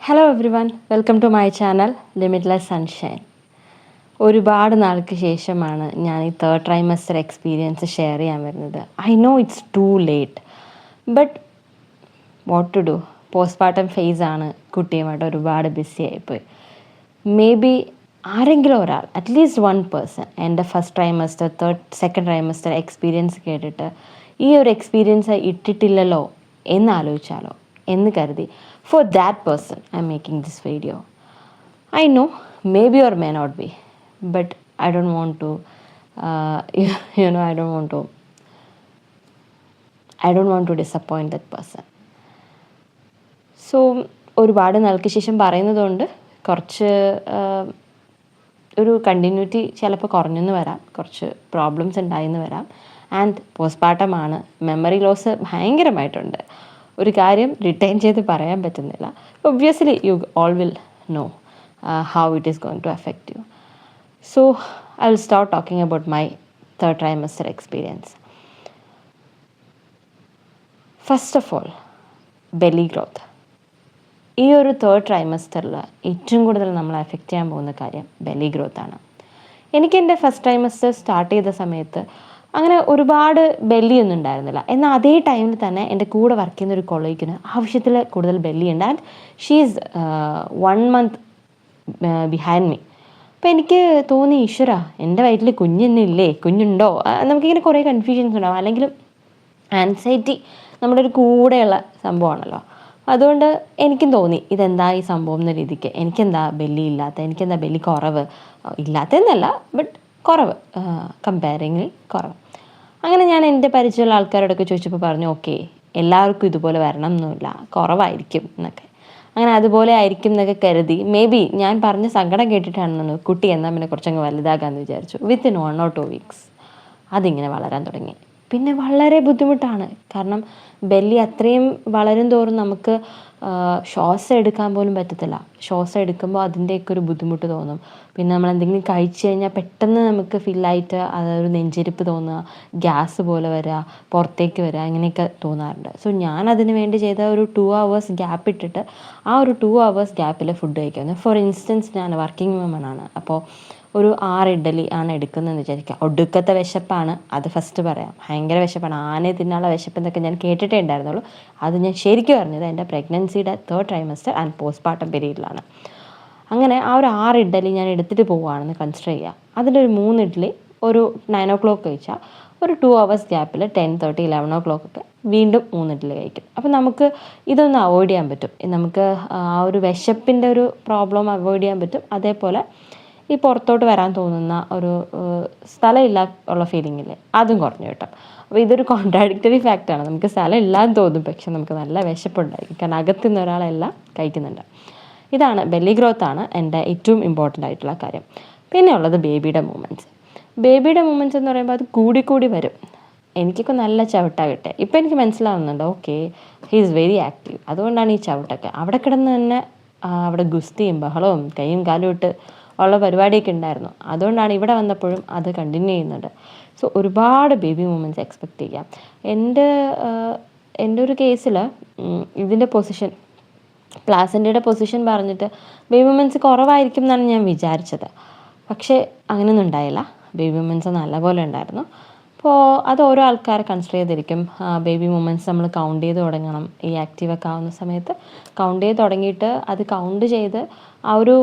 Hello everyone, welcome to my channel limitless sunshine. ഒരുപാട് നാൾക്ക് ശേഷമാണ് ഞാൻ ഈ തേർഡ് ട്രൈമസ്റ്റർ എക്സ്പീരിയൻസ് ഷെയർ ചെയ്യാൻ വരുന്നത്. I know it's too late, but what to do. Postpartum ഫേസാണ്, കുട്ടിയുമായിട്ട് ഒരുപാട് ബിസി ആയിപ്പോയി. മേ ബി ആരെങ്കിലും ഒരാൾ, അറ്റ്ലീസ്റ്റ് വൺ പേഴ്സൺ എൻ്റെ first trimester second trimester experience കേട്ടിട്ട് ഈ ഒരു എക്സ്പീരിയൻസ് ഇട്ടിട്ടില്ലല്ലോ എന്നാലോചിച്ചാലോ എന്ന് കരുതി, for that person I'm making this video. I know, maybe or may not be, but I don't want to I don't want to disappoint that person. So ഒരുപാട് നാൾക്ക് ശേഷം പറയുന്നതുകൊണ്ട് കുറച്ച് ഒരു കണ്ടിന്യൂറ്റി ചിലപ്പോൾ കുറഞ്ഞെന്ന് വരാം, കുറച്ച് പ്രോബ്ലംസ് ഉണ്ടായെന്ന് വരാം. ആൻഡ് പോസ്റ്റ്പാർട്ടമാണ്, മെമ്മറി ലോസ് ഭയങ്കരമായിട്ടുണ്ട്. ഒരു കാര്യം റിട്ടൈൻ ചെയ്ത് പറയാൻ പറ്റുന്നില്ല. Obviously you all will know how it is going to affect you. So I will start talking about my third trimester experience. First of all, belly growth. ഈ ഒരു third ട്രൈമസ്റ്ററിൽ ഏറ്റവും കൂടുതൽ നമ്മളെ അഫക്റ്റ് ചെയ്യാൻ പോകുന്ന കാര്യം ബെല്ലി ഗ്രോത്ത് ആണ്. എനിക്ക് എൻ്റെ ഫസ്റ്റ് ട്രൈമസ്റ്റർ സ്റ്റാർട്ട് ചെയ്ത സമയത്ത് അങ്ങനെ ഒരുപാട് ബെല്ലിയൊന്നും ഉണ്ടായിരുന്നില്ല. എന്നാൽ അതേ ടൈമിൽ തന്നെ എൻ്റെ കൂടെ വർക്ക് ചെയ്യുന്ന ഒരു കൊളീഗിന് ആവശ്യത്തിൽ കൂടുതൽ ബെല്ലിയുണ്ട്. And she is 1 month behind me. അപ്പോൾ എനിക്ക് തോന്നി, ഈശ്വര, എൻ്റെ വയറ്റിൽ കുഞ്ഞൊന്നുമില്ലേ, കുഞ്ഞുണ്ടോ? നമുക്കിങ്ങനെ കുറേ കൺഫ്യൂഷൻസ് ഉണ്ടാവും. അല്ലെങ്കിൽ ആൻസൈറ്റി നമ്മുടെ ഒരു കൂടെയുള്ള സംഭവമാണല്ലോ. അതുകൊണ്ട് എനിക്കും തോന്നി, ഇതെന്താ ഈ സംഭവം എന്ന രീതിക്ക്. എനിക്കെന്താ ബെല്ലി ഇല്ലാത്ത, എനിക്കെന്താ ബെല്ലി കുറവ്, ഇല്ലാത്തതെന്നല്ല ബട്ട് കുറവ്, കമ്പയറിംഗ്ലി കുറവ്. അങ്ങനെ ഞാൻ എൻ്റെ പരിചയമുള്ള ആൾക്കാരോടൊക്കെ ചോദിച്ചപ്പോൾ പറഞ്ഞു, ഓക്കെ, എല്ലാവർക്കും ഇതുപോലെ വരണം എന്നില്ല, കുറവായിരിക്കും എന്നൊക്കെ. അങ്ങനെ അതുപോലെ ആയിരിക്കും എന്നൊക്കെ കരുതി, മേ ബി ഞാൻ പറഞ്ഞ സങ്കടം കേട്ടിട്ടാണെന്ന് കുട്ടി എന്നാൽ പിന്നെ കുറച്ചങ്ങ് വലുതാകാമെന്ന് വിചാരിച്ചു. വിത്തിൻ 1 or 2 weeks അതിങ്ങനെ വളരാൻ തുടങ്ങി. പിന്നെ വളരെ ബുദ്ധിമുട്ടാണ്, കാരണം ബെല്ലി അത്രയും വളരും തോറും നമുക്ക് ശ്വാസം എടുക്കാൻ പോലും പറ്റത്തില്ല. ശ്വാസം എടുക്കുമ്പോൾ അതിൻ്റെയൊക്കെ ഒരു ബുദ്ധിമുട്ട് തോന്നും. പിന്നെ നമ്മൾ എന്തെങ്കിലും കഴിച്ചു കഴിഞ്ഞാൽ പെട്ടെന്ന് നമുക്ക് ഫില്ലായിട്ട് അതൊരു നെഞ്ചിരിപ്പ് തോന്നുക, ഗ്യാസ് പോലെ വരിക, പുറത്തേക്ക് വരിക, അങ്ങനെയൊക്കെ തോന്നാറുണ്ട്. സോ ഞാൻ അതിന് വേണ്ടി ചെയ്ത ഒരു 2 hours ഗ്യാപ്പ് ഇട്ടിട്ട് ആ ഒരു 2 hours ഗ്യാപ്പിൽ ഫുഡ് കഴിക്കുന്നത്. ഫോർ ഇൻസ്റ്റൻസ്, ഞാൻ വർക്കിംഗ് വുമൺ ആണ്. അപ്പോൾ ഒരു 6 ഇഡ്ഡലി ആണ് എടുക്കുന്നതെന്ന് വിചാരിക്കുക. ഒടുക്കത്തെ വിശപ്പാണ്, അത് ഫസ്റ്റ് പറയാം. ഭയങ്കര വിശപ്പാണ്, ആനയെ തിന്നാനുള്ള വിശപ്പ് എന്നൊക്കെ ഞാൻ കേട്ടിട്ടേ ഉണ്ടായിരുന്നുള്ളൂ. അത് ഞാൻ ശരിക്കും പറഞ്ഞത് എൻ്റെ പ്രഗ്നൻസിയുടെ തേർഡ് ട്രൈമസ്റ്റർ ആൻഡ് പോസ്റ്റ്പാർട്ടം പീരീഡിലാണ്. അങ്ങനെ ആ ഒരു 6 ഇഡ്ഡലി ഞാൻ എടുത്തിട്ട് പോവുകയാണെന്ന് കൺസിഡർ ചെയ്യുക. അതിൻ്റെ ഒരു 3 ഇഡ്ഡലി ഒരു 9 o'clock കഴിച്ചാൽ ഒരു 2 hours ഗ്യാപ്പിൽ 10:30, 11 o'clock ഒക്കെ വീണ്ടും 3 ഇഡ്ഡലി കഴിക്കും. അപ്പോൾ നമുക്ക് ഇതൊന്ന് അവോയ്ഡ് ചെയ്യാൻ പറ്റും. നമുക്ക് ആ ഒരു വിശപ്പിൻ്റെ ഒരു പ്രോബ്ലം അവോയ്ഡ് ചെയ്യാൻ പറ്റും. അതേപോലെ ഈ പുറത്തോട്ട് വരാൻ തോന്നുന്ന ഒരു സ്ഥലമില്ല ഉള്ള ഫീലിംഗ് ഇല്ലേ, അതും കുറഞ്ഞു കിട്ടും. അപ്പോൾ ഇതൊരു കോൺട്രാഡിക്ടറി ഫാക്റ്റാണ്. നമുക്ക് സ്ഥലം ഇല്ലാന്ന് തോന്നും, പക്ഷെ നമുക്ക് നല്ല വിശപ്പുണ്ടായിരിക്കും, കാരണം അകത്തുനിന്ന് ഒരാളെല്ലാം കഴിക്കുന്നുണ്ട്. ഇതാണ് ബെല്ലി ഗ്രോത്താണ് എൻ്റെ ഏറ്റവും ഇമ്പോർട്ടൻ്റ് ആയിട്ടുള്ള കാര്യം. പിന്നെ ഉള്ളത് ബേബിയുടെ മൂമെൻറ്റ്സ്. ബേബിയുടെ മൂമെൻറ്റ്സ് എന്ന് പറയുമ്പോൾ അത് കൂടി വരും. എനിക്കൊക്കെ നല്ല ചവിട്ടാണ് കിട്ടുക. ഇപ്പം എനിക്ക് മനസ്സിലാവുന്നുണ്ട്, okay, he is very active. അതുകൊണ്ടാണ് ഈ ചവിട്ടൊക്കെ. അവിടെ കിടന്ന് തന്നെ അവിടെ ഗുസ്തിയും ബഹളവും കൈയും കാലും ഇട്ട് ഉള്ള പരിപാടിയൊക്കെ ഉണ്ടായിരുന്നു. അതുകൊണ്ടാണ് ഇവിടെ വന്നപ്പോഴും അത് കണ്ടിന്യൂ ചെയ്യുന്നുണ്ട്. സോ ഒരുപാട് ബേബി മൂമെൻറ്റ്സ് എക്സ്പെക്റ്റ് ചെയ്യാം. എൻ്റെ ഒരു കേസിൽ ഇതിൻ്റെ പൊസിഷൻ, പ്ലാസൻ്റയുടെ പൊസിഷൻ പറഞ്ഞിട്ട് ബേബി മൂമെൻറ്റ്സ് കുറവായിരിക്കും എന്നാണ് ഞാൻ വിചാരിച്ചത്. പക്ഷേ അങ്ങനെയൊന്നും ഉണ്ടായില്ല. ബേബി മൂമെൻറ്റ്സ് നല്ലപോലെ ഉണ്ടായിരുന്നു. അപ്പോൾ അത് ഓരോ ആൾക്കാരെ കൺസിഡർ ചെയ്തിരിക്കും. ബേബി മൂമെൻറ്റ്സ് നമ്മൾ കൗണ്ട് ചെയ്ത് തുടങ്ങണം. ഈ ആക്റ്റീവൊക്കെ ആവുന്ന സമയത്ത് കൗണ്ട് ചെയ്ത് തുടങ്ങിയിട്ട് അത് കൗണ്ട് ചെയ്ത് ആ ഒരു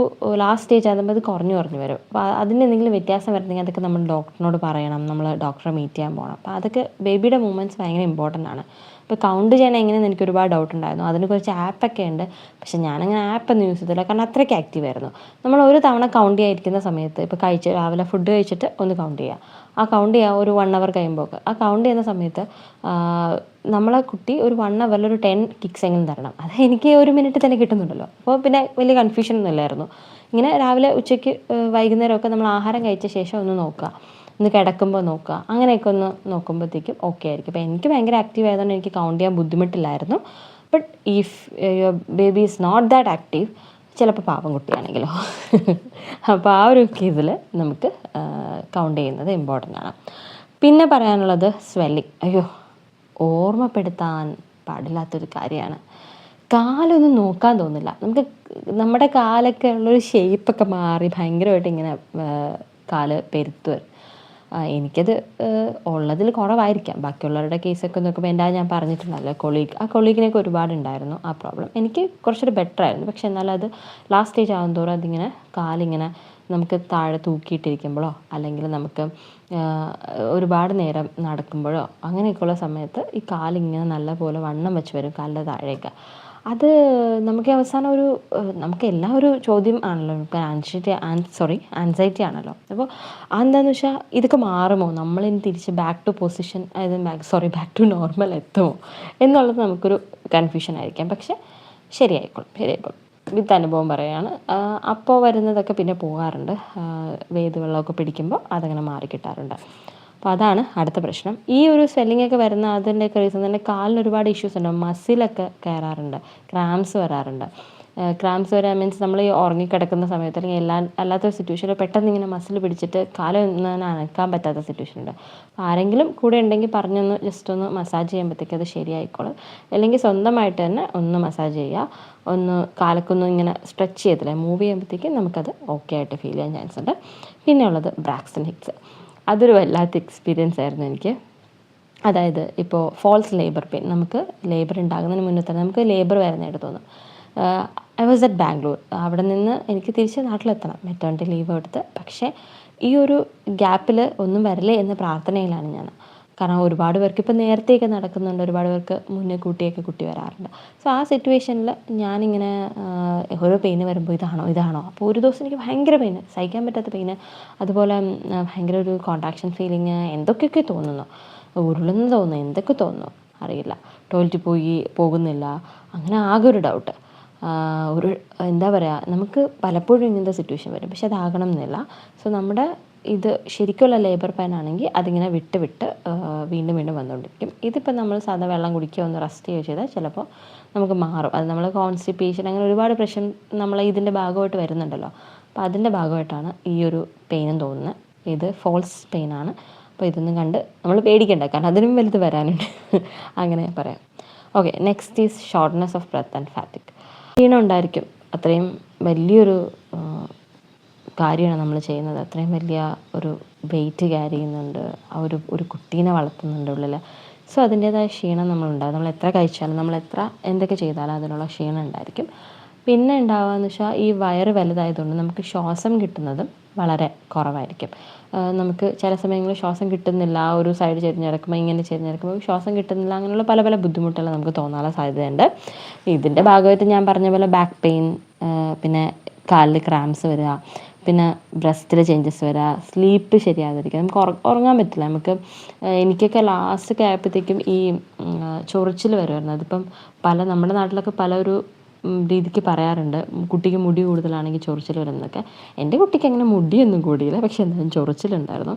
ലാസ്റ്റ് സ്റ്റേജ് ആകുമ്പോൾ അത് കുറഞ്ഞു വരും. അപ്പോൾ അതിന് എന്തെങ്കിലും വ്യത്യാസം വരുന്നെങ്കിൽ അതൊക്കെ നമ്മൾ ഡോക്ടറിനോട് പറയണം, നമ്മൾ ഡോക്ടറെ മീറ്റ് ചെയ്യാൻ പോകണം. അപ്പോൾ അതൊക്കെ ബേബിയുടെ മൂമെൻറ്റ്സ് ഭയങ്കര ഇമ്പോർട്ടൻ്റ് ആണ്. ഇപ്പോൾ കൗണ്ട് ചെയ്യാൻ എങ്ങനെയെന്ന് എനിക്ക് ഒരുപാട് ഡൗട്ട് ഉണ്ടായിരുന്നു. അതിന് കുറച്ച് ആപ്പൊക്കെ ഉണ്ട്, പക്ഷെ ഞാനങ്ങനെ ആപ്പൊന്നും യൂസ് ചെയ്തില്ല, കാരണം അത്രയ്ക്ക് ആക്റ്റീവ് ആയിരുന്നു. നമ്മൾ ഒരു തവണ കൗണ്ട് ചെയ്യാതിരിക്കുന്ന സമയത്ത്, ഇപ്പോൾ രാവിലെ ഫുഡ് കഴിച്ചിട്ട് ഒന്ന് കൗണ്ട് ചെയ്യുക, ആ കൗണ്ട് ചെയ്യുക ഒരു 1 hour കഴിയുമ്പോൾ, ആ കൗണ്ട് ചെയ്യുന്ന സമയത്ത് നമ്മളെ കുട്ടി ഒരു 1 hourൽ ഒരു 10 കിക്സ് എങ്കിലും തരണം. അത് എനിക്ക് 1 minute തന്നെ കിട്ടുന്നുണ്ടല്ലോ. അപ്പോൾ പിന്നെ വലിയ കൺഫ്യൂഷൻ ഒന്നും ഇല്ലായിരുന്നു. ഇങ്ങനെ രാവിലെ, ഉച്ചയ്ക്ക്, വൈകുന്നേരമൊക്കെ നമ്മൾ ആഹാരം കഴിച്ച ശേഷം ഒന്ന് നോക്കുക, ഒന്ന് കിടക്കുമ്പോൾ നോക്കുക, അങ്ങനെയൊക്കെ ഒന്ന് നോക്കുമ്പോഴത്തേക്കും ഓക്കെ ആയിരിക്കും. അപ്പോൾ എനിക്ക് ഭയങ്കര ആക്റ്റീവ് ആയതുകൊണ്ട് എനിക്ക് കൗണ്ട് ചെയ്യാൻ ബുദ്ധിമുട്ടില്ലായിരുന്നു. But if your baby is not that active, ചിലപ്പോൾ പാവം കുട്ടിയാണെങ്കിലോ. അപ്പോൾ ആ ഒരു കേസിൽ നമുക്ക് കൗണ്ട് ചെയ്യുന്നത് ഇമ്പോർട്ടൻ്റ് ആണ്. പിന്നെ പറയാനുള്ളത് സ്വെല്ലിങ്. അയ്യോ, ഓർമ്മപ്പെടുത്താൻ പാടില്ലാത്തൊരു കാര്യമാണ്. കാലൊന്നും നോക്കാൻ തോന്നില്ല. നമുക്ക് നമ്മുടെ കാലൊക്കെ ഉള്ളൊരു ഷേപ്പൊക്കെ മാറി ഭയങ്കരമായിട്ട് ഇങ്ങനെ കാല് പെരുത്ത് വരും. എനിക്കത് ഉള്ളതിൽ കുറവായിരിക്കാം. ബാക്കിയുള്ളവരുടെ കേസൊക്കെ നോക്കുമ്പോൾ എൻ്റെ ഞാൻ പറഞ്ഞിട്ടുണ്ടല്ലോ ആ കൊളീഗിനൊക്കെ ഒരുപാടുണ്ടായിരുന്നു ആ പ്രോബ്ലം. എനിക്ക് കുറച്ചൊരു ബെറ്റർ ആയിരുന്നു. പക്ഷെ എന്നാലും അത് ലാസ്റ്റ് സ്റ്റേജ് ആകുന്തോറും അതിങ്ങനെ കാലിങ്ങനെ നമുക്ക് താഴെ തൂക്കിയിട്ടിരിക്കുമ്പോഴോ അല്ലെങ്കിൽ നമുക്ക് ഒരുപാട് നേരം നടക്കുമ്പോഴോ അങ്ങനെയൊക്കെയുള്ള സമയത്ത് ഈ കാലിങ്ങനെ നല്ലപോലെ വണ്ണം വെച്ച് വരും കാലിൻ്റെ താഴേക്ക്. അത് നമുക്ക് അവസാനം നമുക്ക് എല്ലാ ഒരു ചോദ്യം ആണല്ലോ, ഇപ്പോൾ ആൻസൈറ്റി ആണല്ലോ. അപ്പോൾ അതെന്താണെന്ന് വെച്ചാൽ ഇതൊക്കെ മാറുമോ, നമ്മളിനി തിരിച്ച് ബാക്ക് ടു പൊസിഷൻ, അതായത് ബാക്ക് ടു നോർമൽ എത്തുമോ എന്നുള്ളത് നമുക്കൊരു കൺഫ്യൂഷൻ ആയിരിക്കാം. പക്ഷെ ശരിയായിക്കോളും. വിത്ത് അനുഭവം പറയുകയാണ്. അപ്പോൾ വരുന്നതൊക്കെ പിന്നെ പോകാറുണ്ട്. വേത് വെള്ളമൊക്കെ പിടിക്കുമ്പോൾ അതങ്ങനെ മാറിക്കിട്ടാറുണ്ട്. അപ്പോൾ അതാണ് അടുത്ത പ്രശ്നം. ഈ ഒരു സ്വെല്ലിങ്ങൊക്കെ വരുന്ന അതിൻ്റെയൊക്കെ റീസൺ തന്നെ കാലിന് ഒരുപാട് ഇഷ്യൂസ് ഉണ്ടാവും. മസിലൊക്കെ കയറാറുണ്ട്, ക്രാംസ് വരാറുണ്ട്. ക്രാംസ് വരാൻ മീൻസ് നമ്മൾ ഈ ഉറങ്ങിക്കിടക്കുന്ന സമയത്ത് അല്ലെങ്കിൽ അല്ലാത്തൊരു സിറ്റുവേഷനിൽ പെട്ടെന്ന് ഇങ്ങനെ മസിൽ പിടിച്ചിട്ട് കാലൊന്നും അനക്കാൻ പറ്റാത്ത സിറ്റുവേഷൻ ഉണ്ട്. അപ്പോൾ ആരെങ്കിലും കൂടെ ഉണ്ടെങ്കിൽ പറഞ്ഞൊന്ന് ജസ്റ്റ് ഒന്ന് മസാജ് ചെയ്യുമ്പോഴത്തേക്ക് അത് ശരിയായിക്കോളും. അല്ലെങ്കിൽ സ്വന്തമായിട്ട് തന്നെ ഒന്ന് മസാജ് ചെയ്യുക, ഒന്ന് കാലൊക്കൊന്നും ഇങ്ങനെ സ്ട്രെച്ച് ചെയ്തില്ലേ മൂവ് ചെയ്യുമ്പോഴത്തേക്കും നമുക്കത് ഓക്കെ ആയിട്ട് ഫീൽ ചെയ്യാൻ ചാൻസ് ഉണ്ട്. പിന്നെ ഉള്ളത് ബ്രാക്സൺ ഹിക്സ്. അതൊരു വല്ലാത്ത എക്സ്പീരിയൻസ് ആയിരുന്നു എനിക്ക്. അതായത് ഇപ്പോൾ ഫോൾസ് ലേബർ പെയിൻ, നമുക്ക് ലേബർ ഉണ്ടാകുന്നതിന് മുന്നേ തന്നെ നമുക്ക് ലേബർ വരുന്നതായിട്ട് തോന്നും. I was at Bangalore. അവിടെ നിന്ന് എനിക്ക് തിരിച്ച് നാട്ടിലെത്തണം, മെറ്റേണിറ്റി ലീവ് എടുത്ത്. പക്ഷേ ഈ ഒരു ഗ്യാപ്പിൽ ഒന്നും വരില്ലേ എന്ന പ്രാർത്ഥനയിലാണ് ഞാൻ. കാരണം ഒരുപാട് പേർക്ക് ഇപ്പോൾ നേരത്തെയൊക്കെ നടക്കുന്നുണ്ട്, ഒരുപാട് പേർക്ക് മുന്നേ കൂട്ടിയൊക്കെ കുട്ടി വരാറുണ്ട്. സോ ആ സിറ്റുവേഷനിൽ ഞാനിങ്ങനെ ഓരോ പെയിന് വരുമ്പോൾ ഇതാണോ അപ്പോൾ ഒരു ദിവസം എനിക്ക് ഭയങ്കര പെയിന്, സഹിക്കാൻ പറ്റാത്ത പെയിന്, അതുപോലെ ഭയങ്കര ഒരു കോൺട്രാക്ഷൻ ഫീലിങ്, എന്തൊക്കെയൊക്കെ തോന്നുന്നു, ഉരുളുന്ന് തോന്നുന്നു, എന്തൊക്കെ തോന്നുന്നു അറിയില്ല. ടോയ്ലറ്റിൽ പോകുന്നില്ല, അങ്ങനെ ആകെ ഒരു ഡൗട്ട്. എന്താ പറയുക, നമുക്ക് പലപ്പോഴും ഇങ്ങനത്തെ സിറ്റുവേഷൻ വരും, പക്ഷെ അതാകണം എന്നില്ല. സോ നമ്മുടെ ഇത് ശരിക്കുള്ള ലേബർ പെയിൻ ആണെങ്കിൽ അതിങ്ങനെ വിട്ട് വീണ്ടും വന്നുകൊണ്ടിരിക്കും. ഇതിപ്പോൾ നമ്മൾ സാധാ വെള്ളം കുടിക്കുക, ഒന്ന് റെസ്റ്റ് ചെയ്യുകയോ ചെയ്താൽ ചിലപ്പോൾ നമുക്ക് മാറും. അത് നമ്മൾ കോൺസ്റ്റിപ്പേഷൻ അങ്ങനെ ഒരുപാട് പ്രശ്നം നമ്മൾ ഇതിൻ്റെ ഭാഗമായിട്ട് വരുന്നുണ്ടല്ലോ. അപ്പോൾ അതിൻ്റെ ഭാഗമായിട്ടാണ് ഈ ഒരു പെയിനും തോന്നുന്നത്. ഇത് ഫോൾസ് പെയിനാണ്. അപ്പോൾ ഇതൊന്നും കണ്ട് നമ്മൾ പേടിക്കണ്ട, കാരണം അതിനും വലുത് വരാനുണ്ട്. അങ്ങനെ പറയാം. Okay, next is shortness of breath and fatigue. ക്ഷീണം ഉണ്ടായിരിക്കും. അത്രയും വലിയൊരു കാര്യമാണ് നമ്മൾ ചെയ്യുന്നത്. അത്രയും വലിയ ഒരു വെയിറ്റ് ക്യാരി ചെയ്യുന്നുണ്ട്, ഒരു കുട്ടീനെ വളർത്തുന്നുണ്ട് ഉള്ളിൽ. സോ അതിൻ്റേതായ ക്ഷീണം നമ്മളുണ്ടാകും. നമ്മൾ എത്ര കഴിച്ചാലും നമ്മൾ എന്തൊക്കെ ചെയ്താലും അതിനുള്ള ക്ഷീണം ഉണ്ടായിരിക്കും. പിന്നെ ഉണ്ടാവുകയെന്ന് വെച്ചാൽ ഈ വയറ് വലുതായതുകൊണ്ട് നമുക്ക് ശ്വാസം കിട്ടുന്നതും വളരെ കുറവായിരിക്കും. നമുക്ക് ചില സമയങ്ങളിൽ ശ്വാസം കിട്ടുന്നില്ല, ഒരു സൈഡ് ചെരിഞ്ഞിറക്കുമ്പോൾ ഇങ്ങനെ ചെരിഞ്ഞിറക്കുമ്പോൾ ശ്വാസം കിട്ടുന്നില്ല, അങ്ങനെയുള്ള പല ബുദ്ധിമുട്ടുകൾ നമുക്ക് തോന്നാനുള്ള സാധ്യതയുണ്ട്. ഇതിൻ്റെ ഭാഗമായിട്ട് ഞാൻ പറഞ്ഞ പോലെ ബാക്ക് പെയിൻ, പിന്നെ കാലിൽ ക്രാംസ് വരിക, പിന്നെ ബ്രസ്റ്റിൽ ചേഞ്ചസ് വരിക, സ്ലീപ്പ് ശരിയാകാതിരിക്കുക, നമുക്ക് ഉറങ്ങാൻ പറ്റില്ല. എനിക്കൊക്കെ ലാസ്റ്റൊക്കെ ആയപ്പോഴത്തേക്കും ഈ ചൊറിച്ചിൽ വരുമായിരുന്നു. അതിപ്പം നമ്മുടെ നാട്ടിലൊക്കെ പല ഒരു രീതിക്ക് പറയാറുണ്ട്, കുട്ടിക്ക് മുടി കൂടുതലാണെങ്കിൽ ചൊറിച്ചിൽ വരുന്നതൊക്കെ. എൻ്റെ കുട്ടിക്ക് അങ്ങനെ മുടിയൊന്നും കൂടിയില്ല, പക്ഷെ എന്തായാലും ചൊറിച്ചിലുണ്ടായിരുന്നു.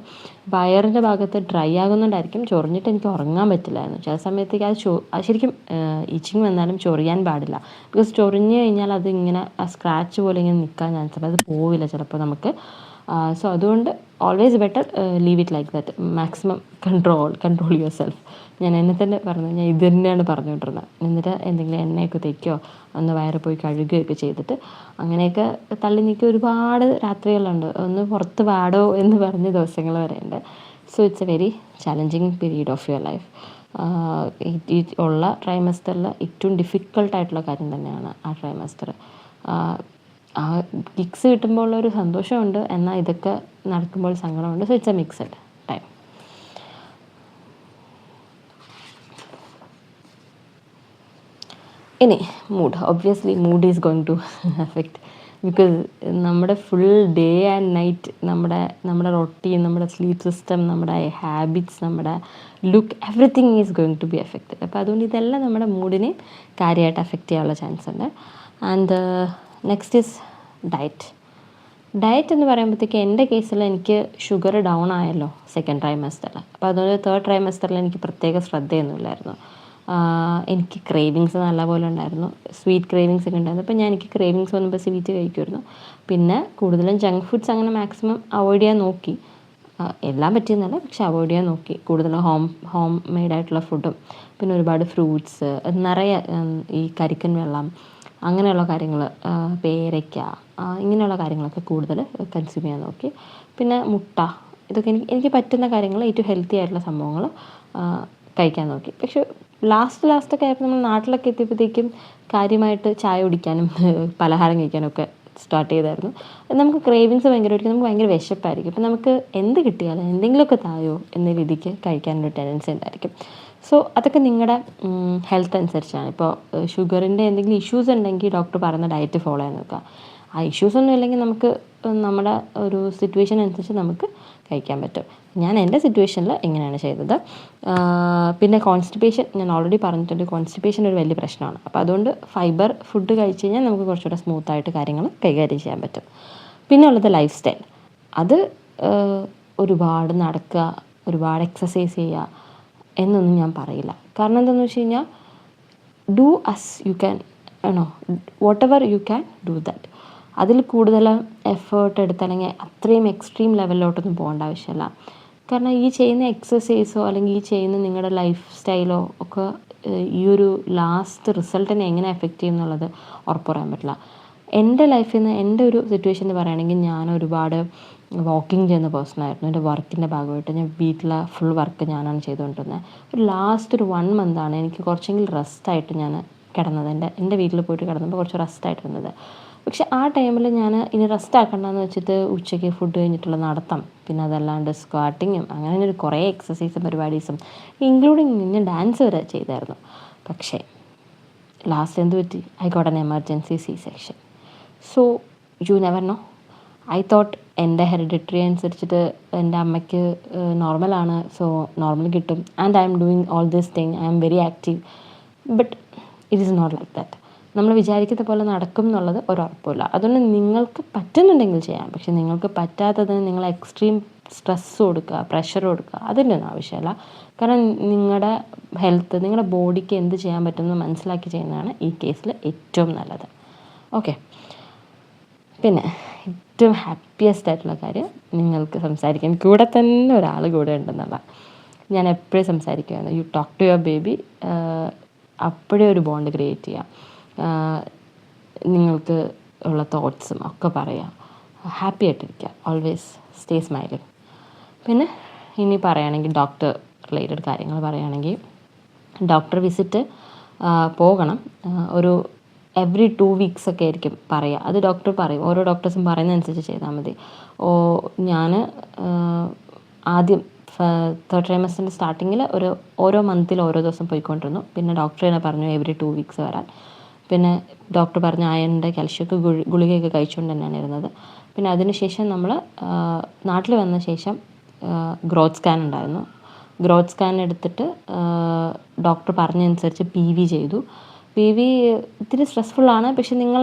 വയറിൻ്റെ ഭാഗത്ത് ഡ്രൈ ആകുന്നതുകൊണ്ടായിരിക്കും ചൊറിഞ്ഞിട്ട് എനിക്ക് ഉറങ്ങാൻ പറ്റില്ലായിരുന്നു. ചില സമയത്തേക്ക് അത് ശരിക്കും ഇച്ചിങ് വന്നാലും ചൊറിയാൻ പാടില്ല. ബിക്കോസ് ചൊറിഞ്ഞ് കഴിഞ്ഞാൽ അതിങ്ങനെ സ്ക്രാച്ച് പോലെ ഇങ്ങനെ നിൽക്കാൻ ചാൻസ് ഉണ്ട്, അത് പോവില്ല ചിലപ്പോൾ നമുക്ക്. സോ അതുകൊണ്ട് always better leave it like that. Maximum control your self. ഞാൻ എന്നെ തന്നെ ഞാൻ ഇത് തന്നെയാണ് പറഞ്ഞുകൊണ്ടിരുന്നത്. എന്നിട്ട് എന്തെങ്കിലും എണ്ണയൊക്കെ തേക്കുകയോ ഒന്ന് വയറ് പോയി കഴുകുകയൊക്കെ ചെയ്തിട്ട് അങ്ങനെയൊക്കെ തള്ളി നീക്കി ഒരുപാട് രാത്രികളുണ്ട്. ഒന്ന് പുറത്ത് പാടോ എന്ന് പറഞ്ഞ ദിവസങ്ങൾ വരെയുണ്ട്. So it's A very challenging period of your life. ഈ ഉള്ള ട്രൈമസ്റ്ററിൽ ഏറ്റവും ഡിഫിക്കൾട്ടായിട്ടുള്ള കാര്യം തന്നെയാണ് ആ ട്രൈമസ്റ്റർ. ആ കിക്സ് കിട്ടുമ്പോൾ ഉള്ളൊരു സന്തോഷമുണ്ട്, എന്നാൽ ഇതൊക്കെ നടക്കുമ്പോൾ സങ്കടമുണ്ട്. So it's a mixed time. ഇനി obviously mood is going to affect. Because നമ്മുടെ ഫുൾ ഡേ ആൻഡ് നൈറ്റ് നമ്മുടെ റൊട്ടീൻ, നമ്മുടെ സ്ലീപ്പ് സിസ്റ്റം, നമ്മുടെ ഹാബിറ്റ്സ്, നമ്മുടെ look, everything is going to be affected. അപ്പോൾ അതുകൊണ്ട് ഇതെല്ലാം നമ്മുടെ മൂഡിനെ കാര്യമായിട്ട് അഫക്റ്റ് ചെയ്യാനുള്ള ചാൻസ് ഉണ്ട്. ആൻഡ് നെക്സ്റ്റ് ഈസ് ഡയറ്റ് എന്ന് പറയുമ്പോഴത്തേക്ക് എൻ്റെ കേസിൽ എനിക്ക് ഷുഗർ ഡൗൺ ആയല്ലോ സെക്കൻഡ് ട്രൈമസ്റ്ററിൽ. അപ്പോൾ അതുകൊണ്ട് തേർഡ് ട്രൈമസ്റ്ററിൽ എനിക്ക് പ്രത്യേക ശ്രദ്ധയൊന്നുമില്ലായിരുന്നു. എനിക്ക് ക്രേവിങ്സ് നല്ലപോലെ ഉണ്ടായിരുന്നു, സ്വീറ്റ് ക്രേവിങ്സ് ഒക്കെ ഉണ്ടായിരുന്നു. അപ്പോൾ എനിക്ക് ക്രേവിങ്സ് വന്നപ്പോൾ സ്വീറ്റ് കഴിക്കുമായിരുന്നു. പിന്നെ കൂടുതലും ജങ്ക് ഫുഡ്സ് അങ്ങനെ മാക്സിമം അവോയ്ഡ് ചെയ്യാൻ നോക്കി. എല്ലാം പറ്റിയെന്നല്ല, പക്ഷെ അവോയ്ഡ് ചെയ്യാൻ നോക്കി. കൂടുതൽ ഹോം മെയ്ഡായിട്ടുള്ള ഫുഡും പിന്നെ ഒരുപാട് ഫ്രൂട്ട്സ്, നിറയെ ഈ കരിക്കൻ വെള്ളം അങ്ങനെയുള്ള കാര്യങ്ങൾ, പേരയ്ക്ക, ഇങ്ങനെയുള്ള കാര്യങ്ങളൊക്കെ കൂടുതൽ കൺസ്യൂം ചെയ്യാൻ നോക്കി. പിന്നെ മുട്ട, ഇതൊക്കെ എനിക്ക് പറ്റുന്ന കാര്യങ്ങൾ, ഏറ്റവും ഹെൽത്തി ആയിട്ടുള്ള സംഭവങ്ങൾ കഴിക്കാൻ നോക്കി. പക്ഷെ ലാസ്റ്റൊക്കെ ആയപ്പോൾ നമ്മൾ നാട്ടിലൊക്കെ എത്തിയപ്പോഴത്തേക്കും കാര്യമായിട്ട് ചായ കുടിക്കാനും പലഹാരം കഴിക്കാനൊക്കെ സ്റ്റാർട്ട് ചെയ്തായിരുന്നു. നമുക്ക് ക്രേവിങ്സ് ഭയങ്കരമായിരിക്കും, നമുക്ക് ഭയങ്കര വിശപ്പായിരിക്കും. അപ്പം നമുക്ക് എന്ത് കിട്ടിയാലും എന്തെങ്കിലുമൊക്കെ തായോ എന്ന രീതിക്ക് കഴിക്കാനൊരു ടെൻഡൻസി ഉണ്ടായിരിക്കും. സോ അതൊക്കെ നിങ്ങളുടെ ഹെൽത്ത് അനുസരിച്ചാണ്. ഇപ്പോൾ ഷുഗറിൻ്റെ എന്തെങ്കിലും ഇഷ്യൂസ് ഉണ്ടെങ്കിൽ ഡോക്ടർ പറയുന്ന ഡയറ്റ് ഫോളോ ചെയ്യാൻ നോക്കുക. ആ ഇഷ്യൂസൊന്നും ഇല്ലെങ്കിൽ നമുക്ക് നമ്മുടെ ഒരു സിറ്റുവേഷൻ അനുസരിച്ച് നമുക്ക് കഴിക്കാൻ പറ്റും. ഞാൻ എൻ്റെ സിറ്റുവേഷനിൽ എങ്ങനെയാണ് ചെയ്തത്. പിന്നെ കോൺസ്റ്റിപ്പേഷൻ ഞാൻ ഓൾറെഡി പറഞ്ഞിട്ടുണ്ട്. കോൺസ്റ്റിപ്പേഷൻ ഒരു വലിയ പ്രശ്നമാണ്. അപ്പോൾ അതുകൊണ്ട് ഫൈബർ ഫുഡ് കഴിച്ച് കഴിഞ്ഞാൽ നമുക്ക് കുറച്ചുകൂടെ സ്മൂത്തായിട്ട് കാര്യങ്ങൾ കൈകാര്യം ചെയ്യാൻ പറ്റും. പിന്നെ ഉള്ളത് ലൈഫ് സ്റ്റൈൽ. അത് ഒരുപാട് നടക്കുക, ഒരുപാട് എക്സസൈസ് ചെയ്യുക എന്നൊന്നും ഞാൻ പറയില്ല. കാരണം എന്താണെന്ന് വെച്ച് കഴിഞ്ഞാൽ ഡു അസ് യു ക്യാൻ, ആണോ, what ever you can do that. അതിൽ കൂടുതൽ എഫേർട്ട് എടുത്ത് അല്ലെങ്കിൽ അത്രയും എക്സ്ട്രീം ലെവലിലോട്ടൊന്നും പോകേണ്ട ആവശ്യമില്ല. കാരണം ഈ ചെയ്യുന്ന എക്സസൈസോ അല്ലെങ്കിൽ ഈ ചെയ്യുന്ന നിങ്ങളുടെ ലൈഫ് സ്റ്റൈലോ ഒക്കെ ഈ ഒരു ലാസ്റ്റ് റിസൾട്ടിനെ എങ്ങനെ എഫക്റ്റ് ചെയ്യും എന്നുള്ളത് ഉറപ്പ് പറയാൻ പറ്റില്ല. എൻ്റെ ലൈഫിൽ നിന്ന് എൻ്റെ ഒരു സിറ്റുവേഷൻ എന്ന് പറയുകയാണെങ്കിൽ ഞാൻ ഒരുപാട് വാക്കിംഗ് ചെയ്യുന്ന പേഴ്സണായിരുന്നു. എൻ്റെ വർക്കിൻ്റെ ഭാഗമായിട്ട് ഞാൻ വീട്ടിലെ ഫുൾ വർക്ക് ഞാനാണ് ചെയ്തുകൊണ്ടിരുന്നത്. ഒരു ലാസ്റ്റ് ഒരു 1 മന്താണ് എനിക്ക് കുറച്ചെങ്കിലും റെസ്റ്റായിട്ട് ഞാൻ കിടന്നത്. എൻ്റെ വീട്ടിൽ പോയിട്ട് കിടന്നപ്പോൾ കുറച്ച് റെസ്റ്റായിട്ടിരുന്നത്. പക്ഷെ ആ ടൈമിൽ ഞാൻ ഇനി റെസ്റ്റ് ആക്കണ്ടെന്ന് വെച്ചിട്ട് ഉച്ചയ്ക്ക് ഫുഡ് കഴിഞ്ഞിട്ടുള്ള നടത്തം, പിന്നെ അതല്ലാണ്ട് സ്ക്വാട്ടിങ്ങും അങ്ങനെ ഒരു കുറേ എക്സസൈസും പരിപാടീസും ഇൻക്ലൂഡിങ് ഞാൻ ഡാൻസ് വരെ ചെയ്തായിരുന്നു. പക്ഷേ ലാസ്റ്റ് എന്ത് പറ്റി? I got an emergency C-section. So you never know. I thought എൻ്റെ ഹെറിഡിറ്ററി അനുസരിച്ചിട്ട് എൻ്റെ അമ്മയ്ക്ക് നോർമലാണ്, സോ നോർമൽ കിട്ടും. And I'm doing all this thing, I'm very active. But it is not like that. നമ്മൾ വിചാരിക്കുന്ന പോലെ നടക്കും എന്നുള്ളത് ഒരുറപ്പുമില്ല. അതുകൊണ്ട് നിങ്ങൾക്ക് പറ്റുന്നുണ്ടെങ്കിൽ ചെയ്യാം. പക്ഷെ നിങ്ങൾക്ക് പറ്റാത്തതിന് നിങ്ങൾ എക്സ്ട്രീം സ്ട്രെസ് കൊടുക്കുക, പ്രഷർ കൊടുക്കുക, അതിൻ്റെ ഒന്നും ആവശ്യമില്ല. കാരണം നിങ്ങളുടെ ഹെൽത്ത്, നിങ്ങളുടെ ബോഡിക്ക് എന്ത് ചെയ്യാൻ പറ്റുമെന്ന് മനസ്സിലാക്കി ചെയ്യുന്നതാണ് ഈ കേസിൽ ഏറ്റവും നല്ലത്. ഓക്കെ. പിന്നെ ഏറ്റവും ഹാപ്പിയസ്റ്റ് ആയിട്ടുള്ള കാര്യം, നിങ്ങൾക്ക് സംസാരിക്കാൻ കൂടെ തന്നെ ഒരാൾ കൂടെ ഉണ്ടെന്നുള്ള. ഞാൻ എപ്പോഴും സംസാരിക്കുകയാണ്. You talk to your baby, അപ്പോഴേ ഒരു ബോണ്ട് ക്രിയേറ്റ് ചെയ്യാം. നിങ്ങൾക്ക് ഉള്ള തോട്ട്സും ഒക്കെ പറയാം. ഹാപ്പി ആയിട്ടിരിക്കുക. Always stay smiling. പിന്നെ ഇനി പറയുകയാണെങ്കിൽ ഡോക്ടർ റിലേറ്റഡ് കാര്യങ്ങൾ പറയുകയാണെങ്കിൽ, ഡോക്ടർ വിസിറ്റ് പോകണം. ഒരു എവറി 2 വീക്സ് ഒക്കെ ആയിരിക്കും പറയുക. അത് ഡോക്ടർ പറയും. ഓരോ ഡോക്ടേഴ്സും പറയുന്നതനുസരിച്ച് ചെയ്താൽ മതി. ഞാൻ ആദ്യം 3rd ട്രൈമസ്റ്ററിൻ്റെ സ്റ്റാർട്ടിങ്ങിൽ ഓരോ മന്തിൽ ഓരോ ദിവസം പോയിക്കൊണ്ടിരുന്നു. പിന്നെ ഡോക്ടർ തന്നെ പറഞ്ഞു എവറി 2 വീക്സ് വരാൻ. പിന്നെ ഡോക്ടർ പറഞ്ഞ അയണിൻ്റെ കാൽഷ്യമൊക്കെ ഗുളികയൊക്കെ കഴിച്ചുകൊണ്ട് തന്നെയാണ് ഇരുന്നത്. പിന്നെ അതിനുശേഷം നമ്മൾ നാട്ടിൽ വന്ന ശേഷം ഗ്രോത്ത് സ്കാൻ ഉണ്ടായിരുന്നു. ഗ്രോത്ത് സ്കാൻ എടുത്തിട്ട് ഡോക്ടർ പറഞ്ഞതനുസരിച്ച് PV ചെയ്തു. PV ഇത്തിരി സ്ട്രെസ്ഫുള്ളാണ്. പക്ഷെ നിങ്ങൾ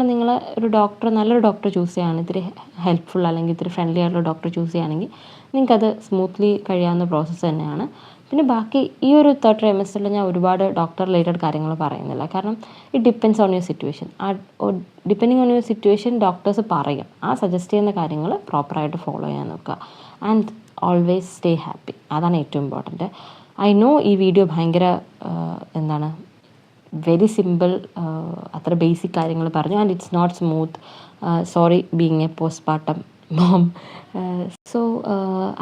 ഒരു ഡോക്ടർ, നല്ലൊരു ഡോക്ടർ ചൂസ് ചെയ്യുകയാണ്, ഇത്തിരി ഹെൽപ്ഫുൾ അല്ലെങ്കിൽ ഇത്തിരി ഫ്രണ്ട്ലി ആയിട്ടുള്ള ഡോക്ടർ ചൂസ് ചെയ്യുകയാണെങ്കിൽ നിങ്ങൾക്കത് സ്മൂത്ത്ലി കഴിയാവുന്ന പ്രോസസ്സ് തന്നെയാണ്. പിന്നെ ബാക്കി ഈ ഒരു 3rd ട്രൈമസ്റ്ററിൽ ഞാൻ ഒരുപാട് ഡോക്ടർ റിലേറ്റഡ് കാര്യങ്ങൾ പറയുന്നില്ല. കാരണം it depends on your situation. Depending on your situation doctors പറയും. സജസ്റ്റ് ചെയ്യുന്ന കാര്യങ്ങൾ പ്രോപ്പറായിട്ട് ഫോളോ ചെയ്യാൻ നോക്കുക. And always stay happy. അതാണ് ഏറ്റവും ഇമ്പോർട്ടൻറ്റ്. ഐ നോ ഈ വീഡിയോ ഭയങ്കര വെരി സിമ്പിൾ, അത്ര ബേസിക് കാര്യങ്ങൾ പറഞ്ഞു. And it's not smooth. Sorry being a postpartum mom. So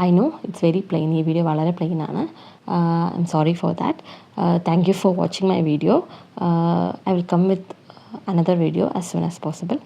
I know it's very plain. ഈ വീഡിയോ വളരെ പ്ലെയിൻ ആണ്. I'm sorry for that. Thank you for watching my video. I will come with another video as soon as possible.